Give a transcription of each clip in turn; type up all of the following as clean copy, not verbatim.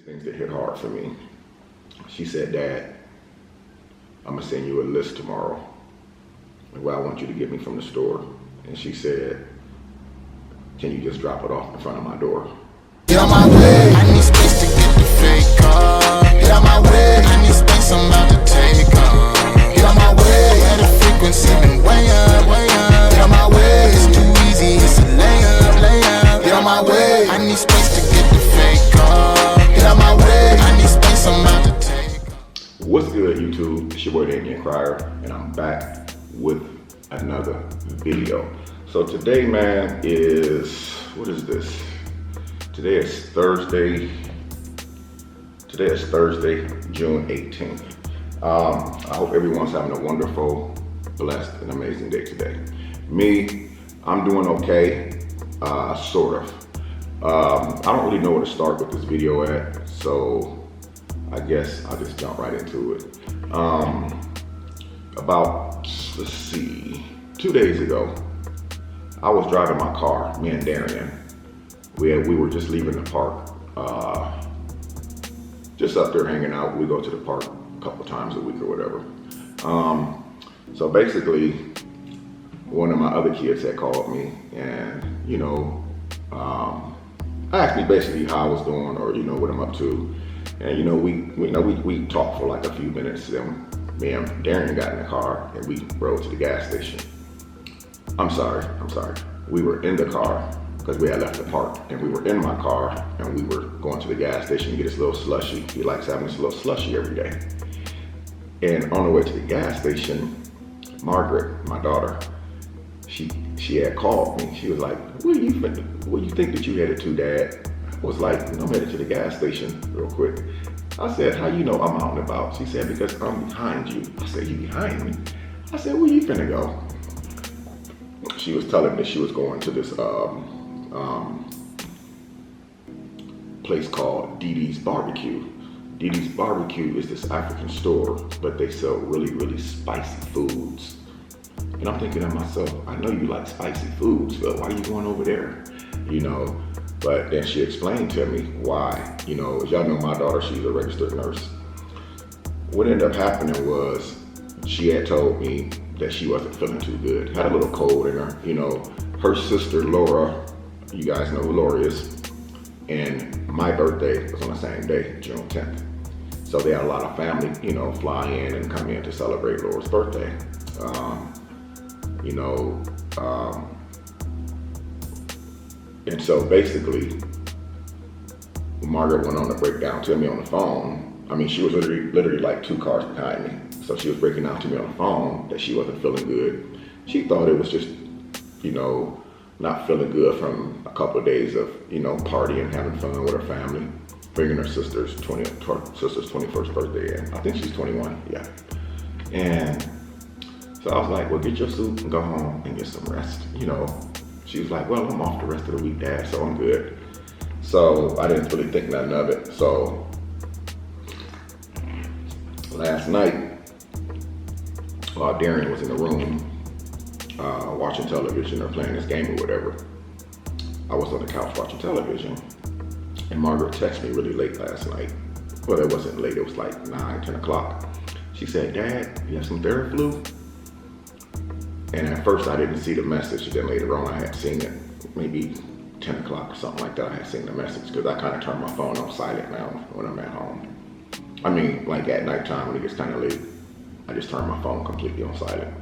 things that hit hard for me. She said, Dad, I'm gonna send you a list tomorrow of what I want you to get me from the store. And she said, can you just drop it off in front of my door? Get on my way, I need space to get the fake car. Get on my way, I need space, I'm about to take on. Get on my way, yeah, the frequency been way up, way up. Get on my way, it's too easy, it's a layup, layup. Get on my way, I need space to get the fake car. Get on my way, I need space, I'm about to take on. What's good, YouTube? It's your boy, The Indian Crier, and I'm back with another video. So today, man, what is this? Today is Thursday, June 18th. I hope everyone's having a wonderful, blessed, and amazing day today. Me, I'm doing okay, sort of. I don't really know where to start with this video at, so I guess I'll just jump right into it. Let's see, 2 days ago, I was driving my car, me and Darian. We were just leaving the park, just up there hanging out. We go to the park a couple times a week or whatever. So basically, one of my other kids had called me and, asked me basically how I was doing or, what I'm up to. And, we talked for like a few minutes. Then me and Darian got in the car and we rode to the gas station. I'm sorry. We were in the car because we had left the park, and we were in my car and we were going to the gas station to get this little slushy. He likes having this little slushy every day. And on the way to the gas station, Margaret, my daughter, she had called me. She was like, where you think that you headed to, Dad? I was like, I'm headed to the gas station real quick. I said, how you know I'm out and about? She said, because I'm behind you. I said, you behind me? I said, where you finna go? She was telling me she was going to this place called DD's Barbecue. DD's Barbecue is this African store, but they sell really, really spicy foods. And I'm thinking to myself, I know you like spicy foods, but why are you going over there? But then she explained to me why. As y'all know, my daughter, she's a registered nurse. What ended up happening was she had told me that she wasn't feeling too good, had a little cold in her. Her sister Laura, you guys know who Laura is, and my birthday was on the same day, June 10th. So they had a lot of family, fly in and come in to celebrate Laura's birthday. And so basically, Margaret went on to break down to me on the phone. I mean, she was literally like 2 cars behind me. So she was breaking down to me on the phone that she wasn't feeling good. She thought it was just, not feeling good from a couple of days of, partying, having fun with her family, bringing her sister's 21st birthday in. I think she's 21, yeah. And so I was like, well, get your suit and go home and get some rest. She was like, well, I'm off the rest of the week, Dad, so I'm good. So I didn't really think nothing of it. So last night, while Darian was in the room watching television or playing this game or whatever, I was on the couch watching television, and Margaret texted me really late last night. Well, it wasn't late, it was like 9, 10 o'clock. She said, Dad, you have some Theraflu? And at first I didn't see the message, and then later on I had seen it, maybe 10 o'clock or something like that. I had seen the message because I kind of turn my phone on silent now when I'm at home. I mean, like at nighttime when it gets kind of late, I just turn my phone completely on silent.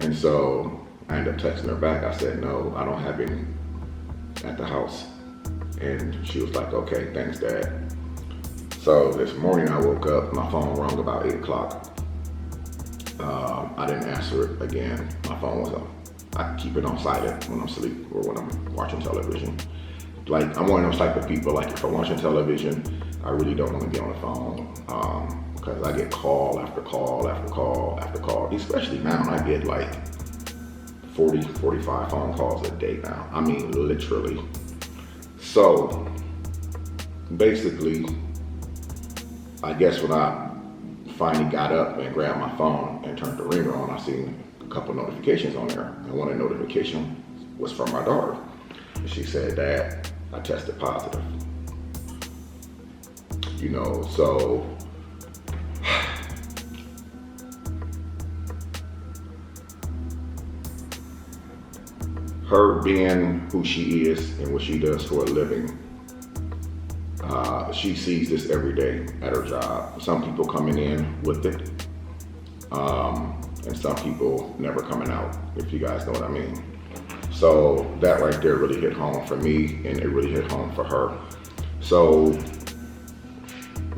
And so I ended up texting her back. I said, no, I don't have any at the house. And she was like, okay, thanks, Dad. So this morning I woke up, my phone rang about 8 o'clock. I didn't answer it again. My phone was on. I keep it on silent when I'm asleep or when I'm watching television. Like, I'm one of those type of people, like if I'm watching television, I really don't want to be on the phone because I get call after call after call after call. Especially now, I get like 40, 45 phone calls a day now. I mean, literally. So basically, I guess when I finally got up and grabbed my phone and turned the ringer on, I seen a couple notifications on there. And one of the notifications was from my daughter. And she said, Dad, I tested positive. you know, so her being who she is and what she does for a living, she sees this every day at her job. Some people coming in with it, and some people never coming out, if you guys know what I mean. So that right there really hit home for me, and it really hit home for her. So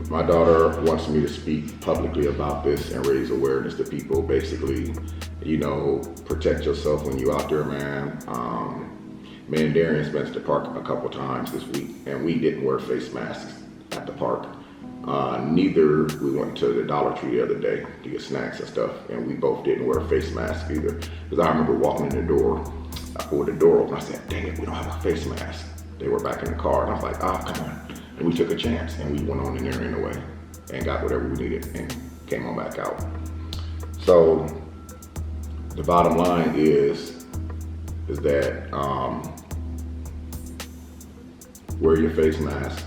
my daughter wants me to speak publicly about this and raise awareness to people. Basically, you know, protect yourself when you're out there, man. Me and Darian's been to the park a couple times this week, and we didn't wear face masks at the park. Neither we went to the Dollar Tree the other day to get snacks and stuff, and we both didn't wear face masks either. Because I remember walking in the door, I pulled the door open, I said, dang it, we don't have a face mask. They were back in the car, and I was like, oh, come on. And we took a chance, and we went on in there anyway, and got whatever we needed, and came on back out. So the bottom line is that wear your face mask,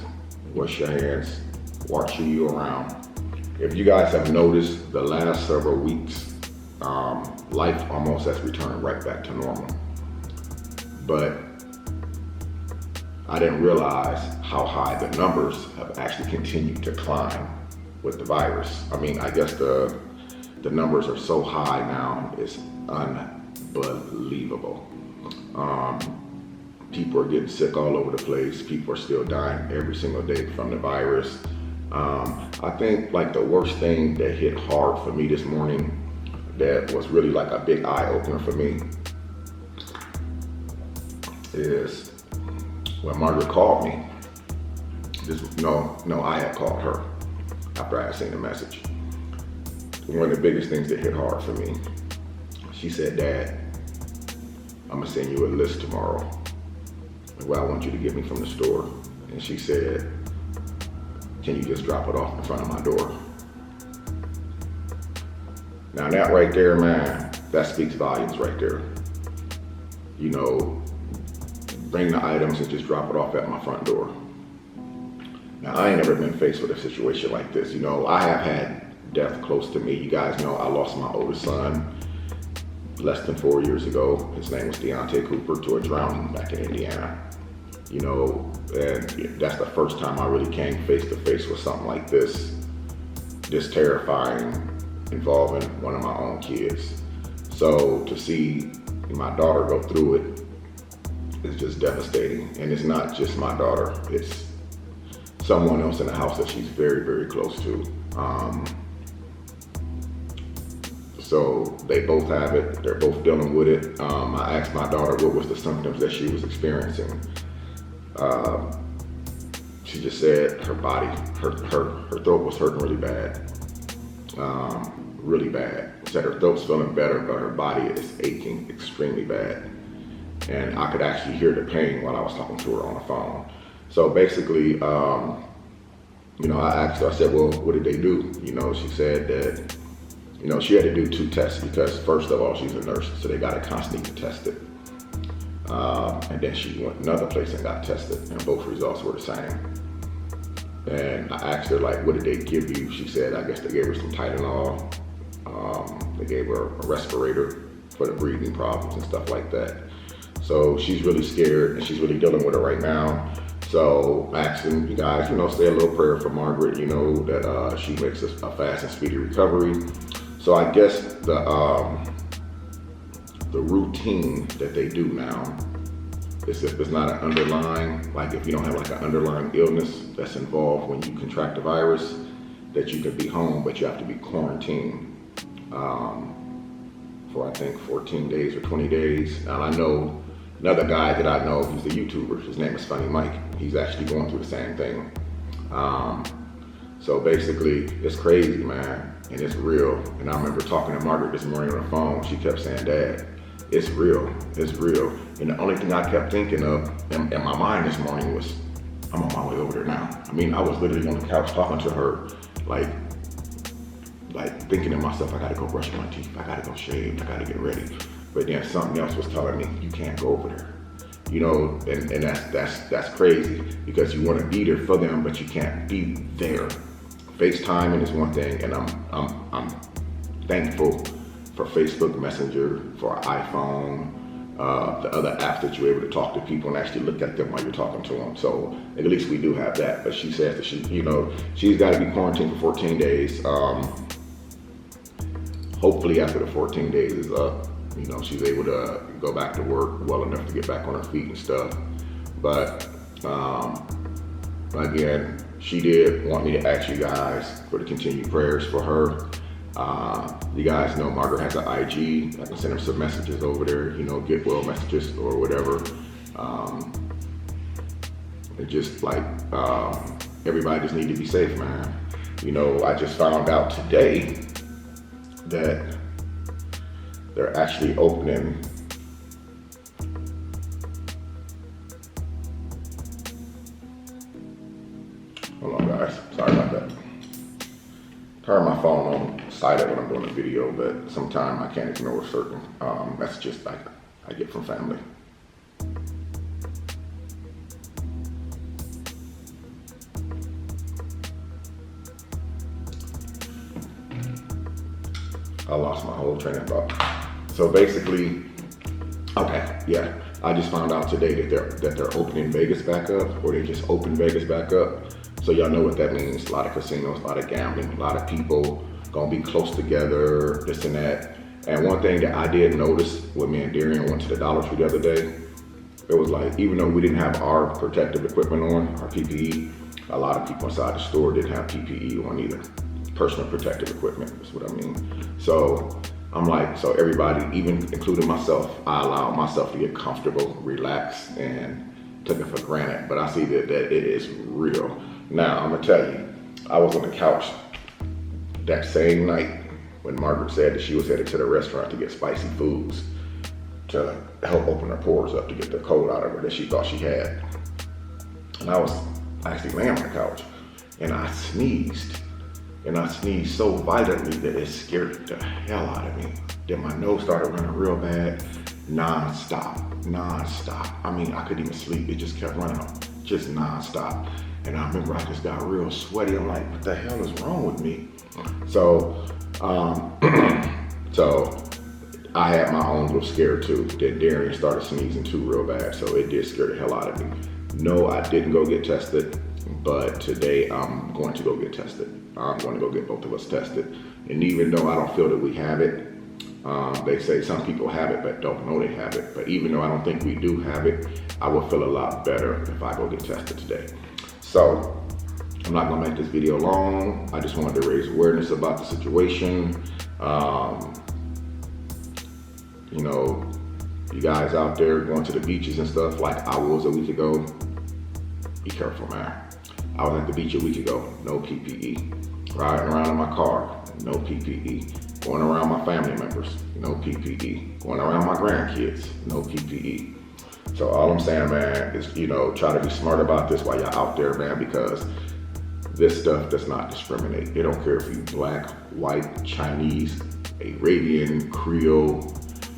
wash your hands, watch who you're around. If you guys have noticed, the last several weeks, life almost has returned right back to normal. But I didn't realize how high the numbers have actually continued to climb with the virus. I mean, I guess the numbers are so high now, it's unbelievable. People are getting sick all over the place. People are still dying every single day from the virus. I think like the worst thing that hit hard for me this morning, that was really like a big eye opener for me, is when Margaret called me. I had called her after I had seen the message. One of the biggest things that hit hard for me, she said, Dad, I'm gonna send you a list tomorrow of what I want you to get me from the store. And she said, can you just drop it off in front of my door? Now that right there, man, that speaks volumes right there. You know, bring the items and just drop it off at my front door. Now, I ain't never been faced with a situation like this. You know, I have had death close to me. You guys know I lost my oldest son less than 4 years ago. His name was Deontay Cooper, to a drowning back in Indiana. You know, and that's the first time I really came face to face with something like this terrifying, involving one of my own kids. So to see my daughter go through it is just devastating. And it's not just my daughter, it's someone else in the house that she's very, very close to. So they both have it, they're both dealing with it. I asked my daughter what was the symptoms that she was experiencing. She just said her body, her throat was hurting really bad. Really bad. Said her throat's feeling better, but her body is aching extremely bad. And I could actually hear the pain while I was talking to her on the phone. So basically, you know, I asked her, I said, well, what did they do? You know, she said that, you know, she had to do 2 tests because first of all, she's a nurse, so they got to constantly test it. And then she went another place and got tested, and both results were the same. And I asked her, like, what did they give you? She said, I guess they gave her some Tylenol. They gave her a respirator for the breathing problems and stuff like that. So she's really scared, and she's really dealing with it right now. So asking you guys, you know, say a little prayer for Margaret, you know, that she makes a fast and speedy recovery. So I guess the routine that they do now is, if it's not an underlying, like if you don't have like an underlying illness that's involved when you contract the virus, that you can be home, but you have to be quarantined for I think 14 days or 20 days. Now I know another guy that I know, he's a YouTuber, his name is Funny Mike. He's actually going through the same thing. So basically, it's crazy, man, and it's real. And I remember talking to Margaret this morning on the phone. She kept saying, Dad, it's real, it's real. And the only thing I kept thinking of in my mind this morning was, I'm on my way over there now. I mean, I was literally on the couch talking to her, like thinking to myself, I gotta go brush my teeth, I gotta go shave, I gotta get ready. But then something else was telling me, you can't go over there. you know, and that's crazy because you want to be there for them, but you can't be there. FaceTiming is one thing, and I'm thankful for Facebook Messenger, for iPhone, the other apps that you're able to talk to people and actually look at them while you're talking to them. So at least we do have that. But she says that she's got to be quarantined for 14 days. Hopefully after the 14 days is up, you know, she's able to go back to work well enough to get back on her feet and stuff. But again, she did want me to ask you guys for the continued prayers for her. You guys know Margaret has an IG. I can send her some messages over there, you know, get well messages or whatever. It's just like everybody just need to be safe, man. You know, I just found out today that they're actually opening hold on guys, sorry about that. Turn my phone on silent when I'm doing a video, but sometimes I can't ignore certain messages I get from family. I lost my whole train of thought. So basically, okay, yeah, I just found out today that they're opening Vegas back up, or they just opened Vegas back up. So y'all know what that means. A lot of casinos, a lot of gambling, a lot of people gonna be close together, this and that. And one thing that I did notice when me and Darian went to the Dollar Tree the other day, it was like, even though we didn't have our protective equipment on, our PPE, a lot of people inside the store didn't have PPE on either. Personal protective equipment is what I mean. So I'm like, so everybody, even including myself, I allowed myself to get comfortable, relax, and took it for granted. But I see that it is real. Now, I'm gonna tell you, I was on the couch that same night when Margaret said that she was headed to the restaurant to get spicy foods to help open her pores up to get the cold out of her that she thought she had. And I was actually laying on the couch and I sneezed. And I sneezed so violently that it scared the hell out of me. Then my nose started running real bad, non-stop. I mean, I couldn't even sleep. It just kept running, just non-stop. And I remember I just got real sweaty. I'm like, what the hell is wrong with me? So, so I had my own little scare too. Then Darian started sneezing too real bad. So it did scare the hell out of me. No, I didn't go get tested, but today I'm going to go get tested. I'm going to go get both of us tested. And even though I don't feel that we have it, they say some people have it but don't know they have it. But even though I don't think we do have it, I will feel a lot better if I go get tested today. So I'm not gonna make this video long. I just wanted to raise awareness about the situation. You know, you guys out there going to the beaches and stuff like I was a week ago, be careful, man. I was at the beach a week ago, no PPE. Riding around in my car, no PPE. Going around my family members, no PPE. Going around my grandkids, no PPE. So all I'm saying, man, is, you know, try to be smart about this while you're out there, man, because this stuff does not discriminate. It don't care if you black, white, Chinese, Arabian, Creole,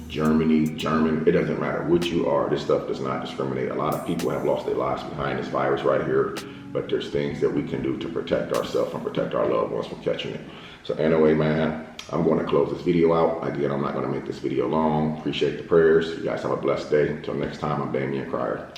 German, it doesn't matter what you are. This stuff does not discriminate. A lot of people have lost their lives behind this virus right here, but there's things that we can do to protect ourselves and protect our loved ones from catching it. So anyway, man, I'm going to close this video out. Again, I'm not going to make this video long. Appreciate the prayers. You guys have a blessed day. Until next time, I'm Damian Cryer.